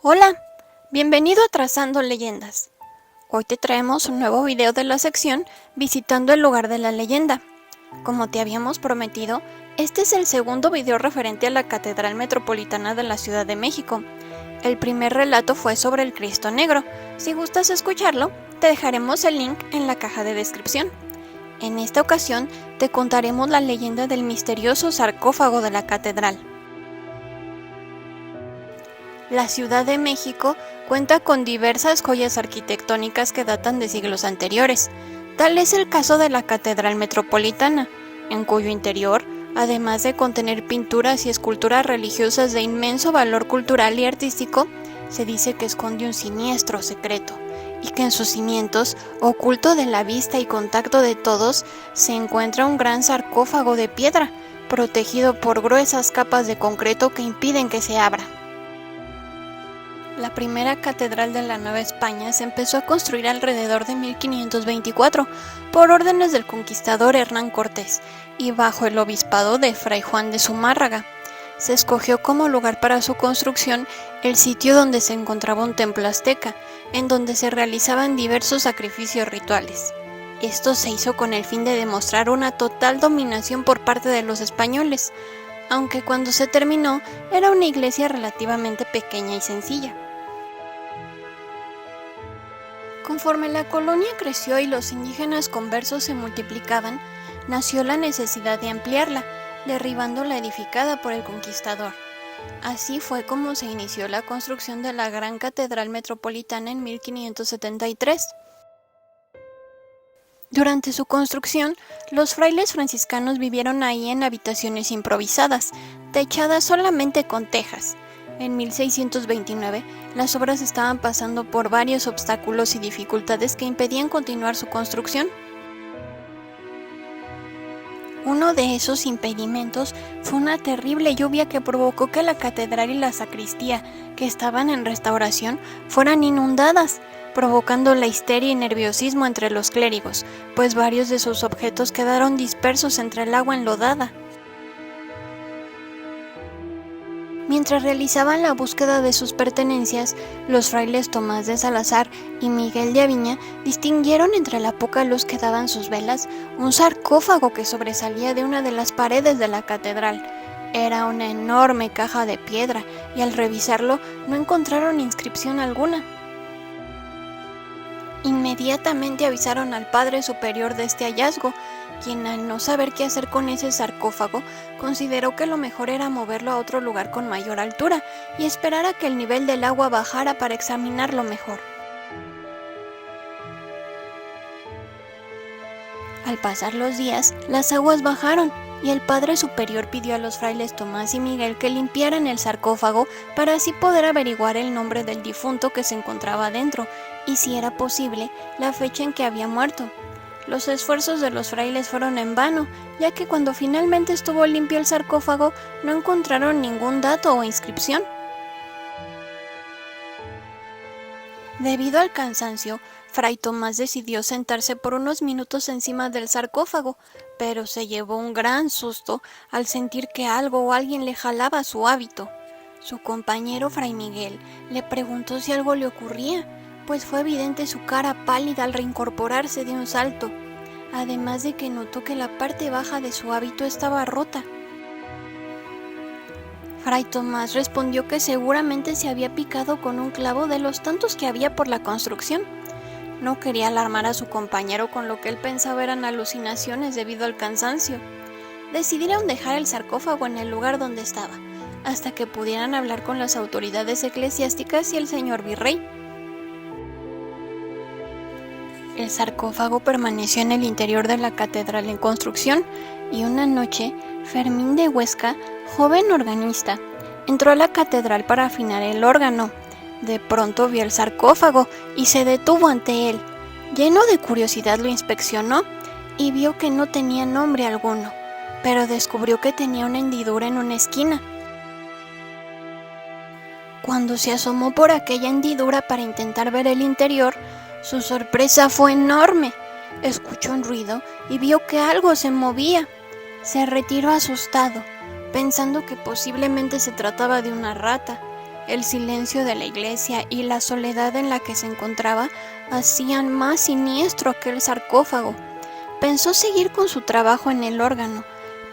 Hola, bienvenido a Trazando Leyendas. Hoy te traemos un nuevo video de la sección Visitando el lugar de la leyenda. Como te habíamos prometido, este es el segundo video referente a la Catedral Metropolitana de la Ciudad de México. El primer relato fue sobre el Cristo Negro. Si gustas escucharlo, te dejaremos el link en la caja de descripción. En esta ocasión te contaremos la leyenda del misterioso sarcófago de la catedral. La Ciudad de México cuenta con diversas joyas arquitectónicas que datan de siglos anteriores. Tal es el caso de la Catedral Metropolitana, en cuyo interior, además de contener pinturas y esculturas religiosas de inmenso valor cultural y artístico, se dice que esconde un siniestro secreto, y que en sus cimientos, oculto de la vista y contacto de todos, se encuentra un gran sarcófago de piedra, protegido por gruesas capas de concreto que impiden que se abra. La primera catedral de la Nueva España se empezó a construir alrededor de 1524 por órdenes del conquistador Hernán Cortés y bajo el obispado de Fray Juan de Zumárraga. Se escogió como lugar para su construcción el sitio donde se encontraba un templo azteca, en donde se realizaban diversos sacrificios rituales. Esto se hizo con el fin de demostrar una total dominación por parte de los españoles, aunque cuando se terminó era una iglesia relativamente pequeña y sencilla. Conforme la colonia creció y los indígenas conversos se multiplicaban, nació la necesidad de ampliarla, derribando la edificada por el conquistador. Así fue como se inició la construcción de la Gran Catedral Metropolitana en 1573. Durante su construcción, los frailes franciscanos vivieron ahí en habitaciones improvisadas, techadas solamente con tejas. En 1629, las obras estaban pasando por varios obstáculos y dificultades que impedían continuar su construcción. Uno de esos impedimentos fue una terrible lluvia que provocó que la catedral y la sacristía, que estaban en restauración, fueran inundadas, provocando la histeria y nerviosismo entre los clérigos, pues varios de sus objetos quedaron dispersos entre el agua enlodada. Mientras realizaban la búsqueda de sus pertenencias, los frailes Tomás de Salazar y Miguel de Aviña distinguieron entre la poca luz que daban sus velas un sarcófago que sobresalía de una de las paredes de la catedral. Era una enorme caja de piedra y al revisarlo no encontraron inscripción alguna. Inmediatamente avisaron al padre superior de este hallazgo, quien al no saber qué hacer con ese sarcófago, consideró que lo mejor era moverlo a otro lugar con mayor altura y esperar a que el nivel del agua bajara para examinarlo mejor. Al pasar los días, las aguas bajaron y el padre superior pidió a los frailes Tomás y Miguel que limpiaran el sarcófago para así poder averiguar el nombre del difunto que se encontraba dentro y, si era posible, la fecha en que había muerto. Los esfuerzos de los frailes fueron en vano, ya que cuando finalmente estuvo limpio el sarcófago no encontraron ningún dato o inscripción. Debido al cansancio, Fray Tomás decidió sentarse por unos minutos encima del sarcófago, pero se llevó un gran susto al sentir que algo o alguien le jalaba su hábito. Su compañero Fray Miguel le preguntó si algo le ocurría, pues fue evidente su cara pálida al reincorporarse de un salto, además de que notó que la parte baja de su hábito estaba rota. Fray Tomás respondió que seguramente se había picado con un clavo de los tantos que había por la construcción. No quería alarmar a su compañero, con lo que él pensaba eran alucinaciones debido al cansancio. Decidieron dejar el sarcófago en el lugar donde estaba, hasta que pudieran hablar con las autoridades eclesiásticas y el señor virrey. El sarcófago permaneció en el interior de la catedral en construcción, y una noche, Fermín de Huesca, joven organista, entró a la catedral para afinar el órgano. De pronto vio el sarcófago y se detuvo ante él. Lleno de curiosidad lo inspeccionó y vio que no tenía nombre alguno, pero descubrió que tenía una hendidura en una esquina. Cuando se asomó por aquella hendidura para intentar ver el interior, su sorpresa fue enorme. Escuchó un ruido y vio que algo se movía. Se retiró asustado, pensando que posiblemente se trataba de una rata, El silencio de la iglesia y la soledad en la que se encontraba hacían más siniestro aquel sarcófago. Pensó seguir con su trabajo en el órgano,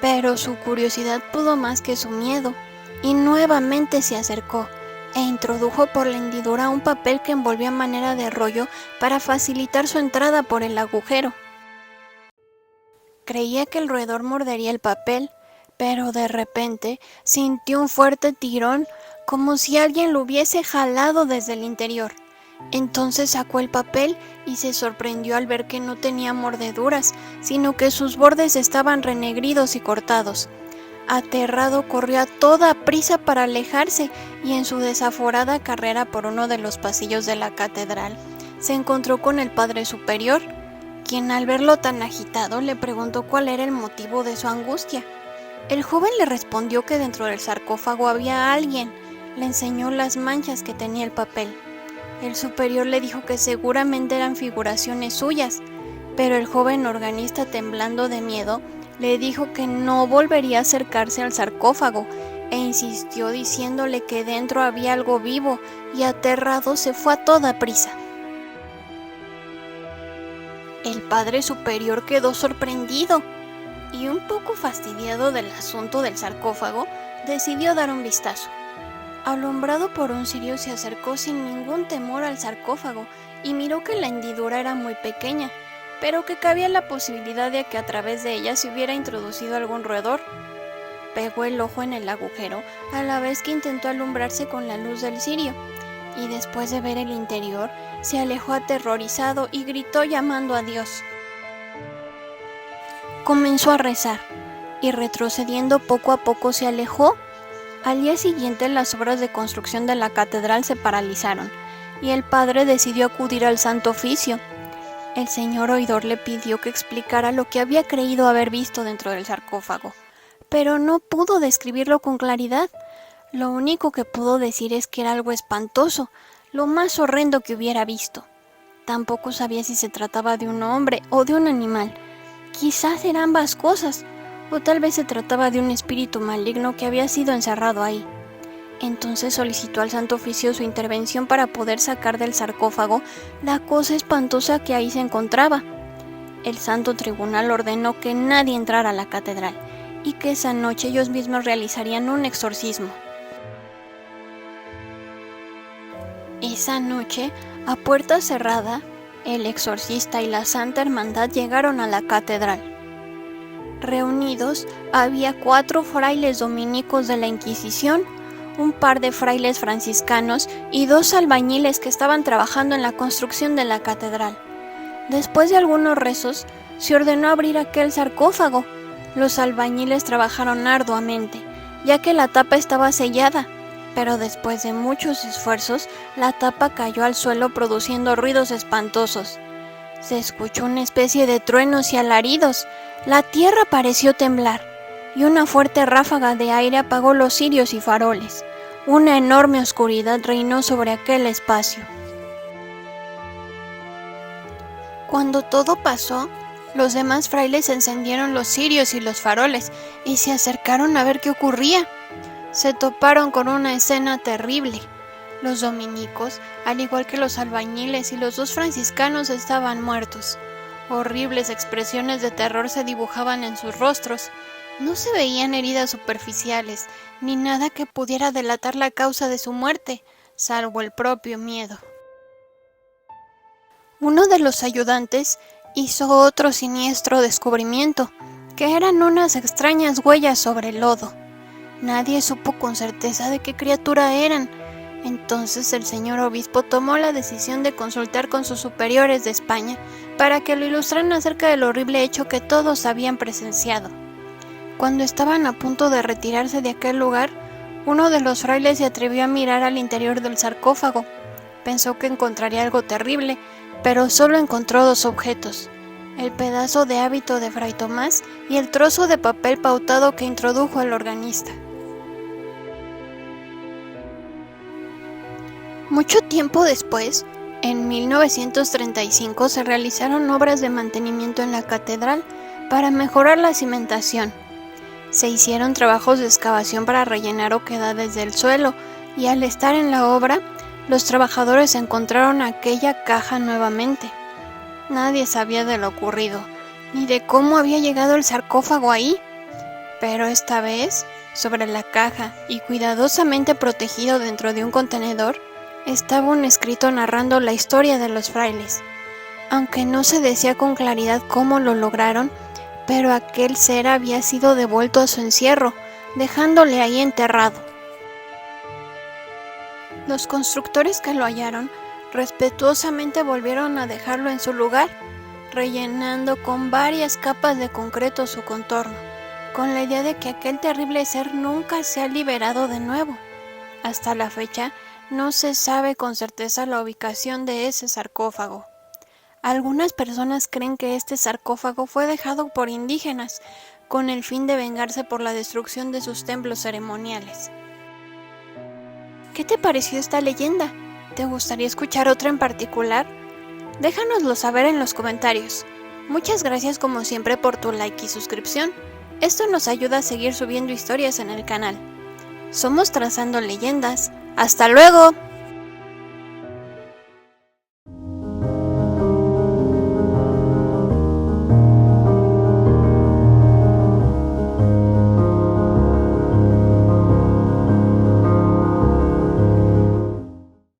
pero su curiosidad pudo más que su miedo, y nuevamente se acercó e introdujo por la hendidura un papel que envolvía a manera de rollo para facilitar su entrada por el agujero. Creía que el roedor mordería el papel, pero de repente sintió un fuerte tirón, como si alguien lo hubiese jalado desde el interior. Entonces sacó el papel y se sorprendió al ver que no tenía mordeduras, sino que sus bordes estaban renegridos y cortados. Aterrado, corrió a toda prisa para alejarse, y en su desaforada carrera por uno de los pasillos de la catedral se encontró con el Padre Superior, quien al verlo tan agitado le preguntó cuál era el motivo de su angustia. El joven le respondió que dentro del sarcófago había alguien. Le enseñó las manchas que tenía el papel. El superior le dijo que seguramente eran figuraciones suyas, pero el joven organista, temblando de miedo, le dijo que no volvería a acercarse al sarcófago e insistió diciéndole que dentro había algo vivo, y aterrado se fue a toda prisa. El Padre Superior quedó sorprendido y, un poco fastidiado del asunto del sarcófago, decidió dar un vistazo. Alumbrado por un cirio, se acercó sin ningún temor al sarcófago y miró que la hendidura era muy pequeña, pero que cabía la posibilidad de que a través de ella se hubiera introducido algún roedor. Pegó el ojo en el agujero a la vez que intentó alumbrarse con la luz del cirio, y después de ver el interior, se alejó aterrorizado y gritó llamando a Dios. Comenzó a rezar, y retrocediendo poco a poco se alejó. Al día siguiente, las obras de construcción de la catedral se paralizaron, y el padre decidió acudir al Santo Oficio. El señor oidor le pidió que explicara lo que había creído haber visto dentro del sarcófago, pero no pudo describirlo con claridad. Lo único que pudo decir es que era algo espantoso, lo más horrendo que hubiera visto. Tampoco sabía si se trataba de un hombre o de un animal. Quizás eran ambas cosas, o tal vez se trataba de un espíritu maligno que había sido encerrado ahí. Entonces solicitó al Santo Oficio su intervención para poder sacar del sarcófago la cosa espantosa que ahí se encontraba. El Santo Tribunal ordenó que nadie entrara a la catedral y que esa noche ellos mismos realizarían un exorcismo. Esa noche, a puerta cerrada, el exorcista y la Santa Hermandad llegaron a la catedral. Reunidos había 4 frailes dominicos de la Inquisición, un par de frailes franciscanos y 2 albañiles que estaban trabajando en la construcción de la catedral. Después de algunos rezos, se ordenó abrir aquel sarcófago. Los albañiles trabajaron arduamente, ya que la tapa estaba sellada, pero después de muchos esfuerzos, la tapa cayó al suelo produciendo ruidos espantosos. Se escuchó una especie de truenos y alaridos. La tierra pareció temblar, y una fuerte ráfaga de aire apagó los cirios y faroles. Una enorme oscuridad reinó sobre aquel espacio. Cuando todo pasó, los demás frailes encendieron los cirios y los faroles y se acercaron a ver qué ocurría. Se toparon con una escena terrible. Los dominicos, al igual que los albañiles y los 2 franciscanos, estaban muertos. Horribles expresiones de terror se dibujaban en sus rostros. No se veían heridas superficiales, ni nada que pudiera delatar la causa de su muerte, salvo el propio miedo. Uno de los ayudantes hizo otro siniestro descubrimiento, que eran unas extrañas huellas sobre el lodo. Nadie supo con certeza de qué criatura eran. Entonces el señor obispo tomó la decisión de consultar con sus superiores de España para que lo ilustraran acerca del horrible hecho que todos habían presenciado. Cuando estaban a punto de retirarse de aquel lugar, uno de los frailes se atrevió a mirar al interior del sarcófago. Pensó que encontraría algo terrible, pero solo encontró 2 objetos: el pedazo de hábito de Fray Tomás y el trozo de papel pautado que introdujo el organista. Mucho tiempo después, en 1935, se realizaron obras de mantenimiento en la catedral para mejorar la cimentación. Se hicieron trabajos de excavación para rellenar oquedades del suelo, y al estar en la obra, los trabajadores encontraron aquella caja nuevamente. Nadie sabía de lo ocurrido, ni de cómo había llegado el sarcófago ahí. Pero esta vez, sobre la caja y cuidadosamente protegido dentro de un contenedor, estaba un escrito narrando la historia de los frailes. Aunque no se decía con claridad cómo lo lograron, pero aquel ser había sido devuelto a su encierro, dejándole ahí enterrado. Los constructores que lo hallaron respetuosamente volvieron a dejarlo en su lugar, rellenando con varias capas de concreto su contorno, con la idea de que aquel terrible ser nunca se ha liberado de nuevo. Hasta la fecha, no se sabe con certeza la ubicación de ese sarcófago. Algunas personas creen que este sarcófago fue dejado por indígenas, con el fin de vengarse por la destrucción de sus templos ceremoniales. ¿Qué te pareció esta leyenda? ¿Te gustaría escuchar otra en particular? Déjanoslo saber en los comentarios. Muchas gracias como siempre por tu like y suscripción. Esto nos ayuda a seguir subiendo historias en el canal. Somos Trazando Leyendas. ¡Hasta luego!